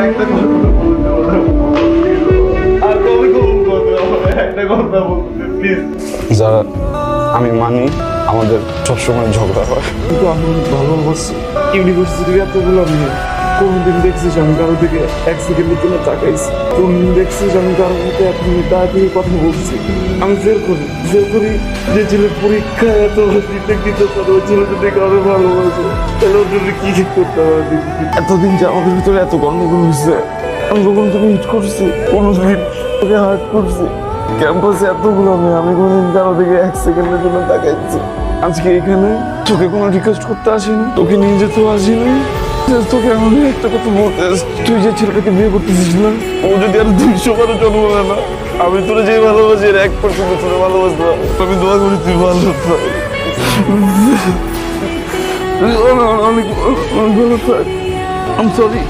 একটা কথা বলতে আর কবে কবুল করতে হবে একটা কথা বলতে প্লিজ। যারা আমি মানি আমাদের সবসময় ঝগড়া হয়, কিন্তু আমি অনেক ভালোবাসি। ইউনিভার্সিটির এতগুলো মেয়ে কোনদিন দেখছিস আমি কারো দিকে এক সেকেন্ডের জন্য তাকাইছি? কোনদিন দেখছিস আমি কারোর মধ্যে এক মিনিট তাড়াতাড়ি কথা বলছি? আমি জেল করি যে ছেলে পরীক্ষায় এত রিটেক দিতে পারে ওই ছেলেটা দেখে আরো ভালোবাসে। তাহলে ওর জন্য কি করতে হবে? এতদিন যে আমাদের ভিতরে এত গন্ডগোল হয়েছে, আমি কখন তোকে হিট করছি? কোনোদিন তোকে হার্ট করছি? ক্যাম্পাসে এতগুলো মেয়ে আমি কোনোদিন কারো দিকে এক সেকেন্ডের জন্য তাকাইছি? আজকে এখানে তোকে কোনো রিকোয়েস্ট করতে আসিনি, তোকে নিয়ে যেতেও আসিনি। তোকে আমি একটা কথা বলতে, তুই যে ছেলেটাকে বিয়ে করতেছিস না, ও যদি আর 200 বারও জন্ম নেয় না, আমি তোরা যে ভালোবাসি এর 1% তোরা ভালোবাসবো। আমি দোয়া করি তুই ভালো থাক, অনেক ভালো থাক। আমি সরি।